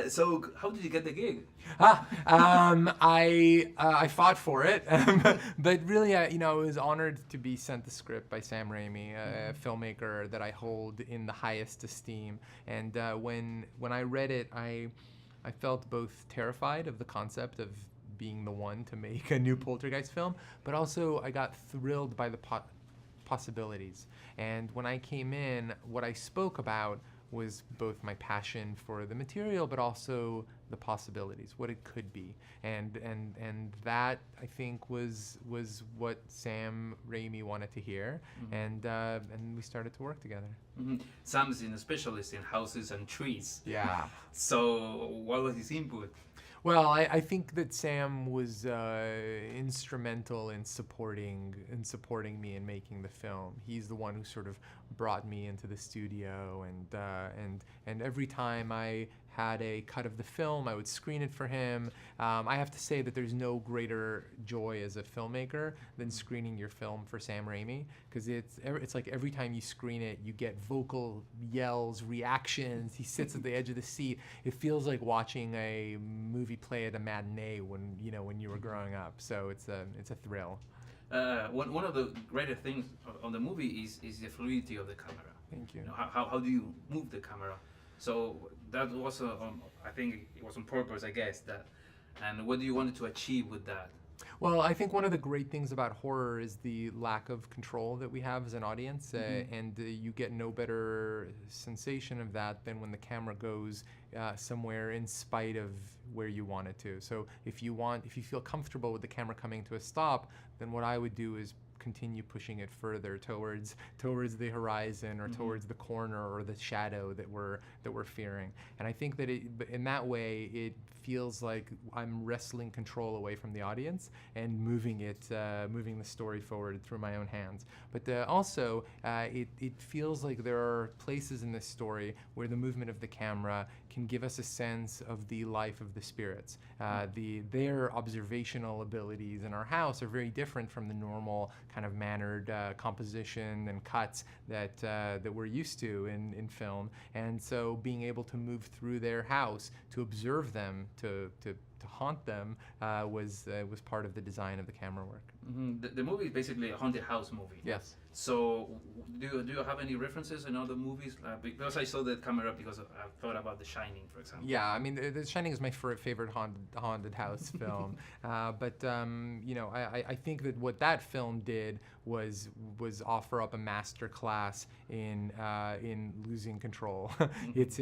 So how did you get the gig? I fought for it, but really, I was honored to be sent the script by Sam Raimi, a filmmaker that I hold in the highest esteem. And when I read it, I felt both terrified of the concept of being the one to make a new Poltergeist film, but also I got thrilled by the possibilities. And when I came in, what I spoke about was both my passion for the material, but also the possibilities, what it could be, and that I think was what Sam Raimi wanted to hear, and we started to work together. Sam's a specialist in houses and trees. Yeah. So what was his input? Well, I think that Sam was instrumental in supporting me in making the film. He's the one who sort of brought me into the studio, and every time I had a cut of the film, I would screen it for him. I have to say that there's no greater joy as a filmmaker than screening your film for Sam Raimi, because it's like every time you screen it, you get vocal yells, reactions. He sits at the edge of the seat. It feels like watching a movie play at a matinee when you were growing up. So it's a thrill. One of the greater things on the movie is the fluidity of the camera. Thank you. How do you move the camera? So that was I think it was on purpose, I guess. That, and what do you wanted to achieve with that? Well, I think one of the great things about horror is the lack of control that we have as an audience, and you get no better sensation of that than when the camera goes somewhere in spite of where you want it to. So if you feel comfortable with the camera coming to a stop, then what I would do is continue pushing it further towards the horizon, or towards the corner or the shadow that we're fearing. And I think that in that way it feels like I'm wresting control away from the audience and moving the story forward through my own hands. But also it feels like there are places in this story where the movement of the camera can give us a sense of the life of the spirits. Their observational abilities in our house are very different from the normal kind of mannered composition and cuts that we're used to in film. And so being able to move through their house, to observe them, to haunt them, was part of the design of the camera work. The movie is basically a haunted house movie. Yes. So do you have any references in other movies? Because I saw the camera, because I thought about The Shining, for example. Yeah, I mean, The Shining is my favorite haunted house film. But I think that what that film did was offer up a master class in losing control. It's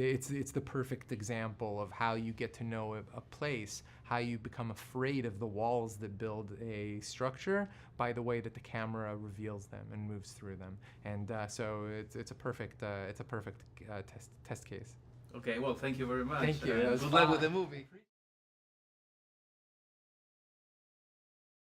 the perfect example of how you get to know a place, how you become afraid of the walls that build a structure by the way that the camera reveals them and moves through them. And so it's a perfect test case. Okay, well, thank you very much. Thank you. Good luck with the movie.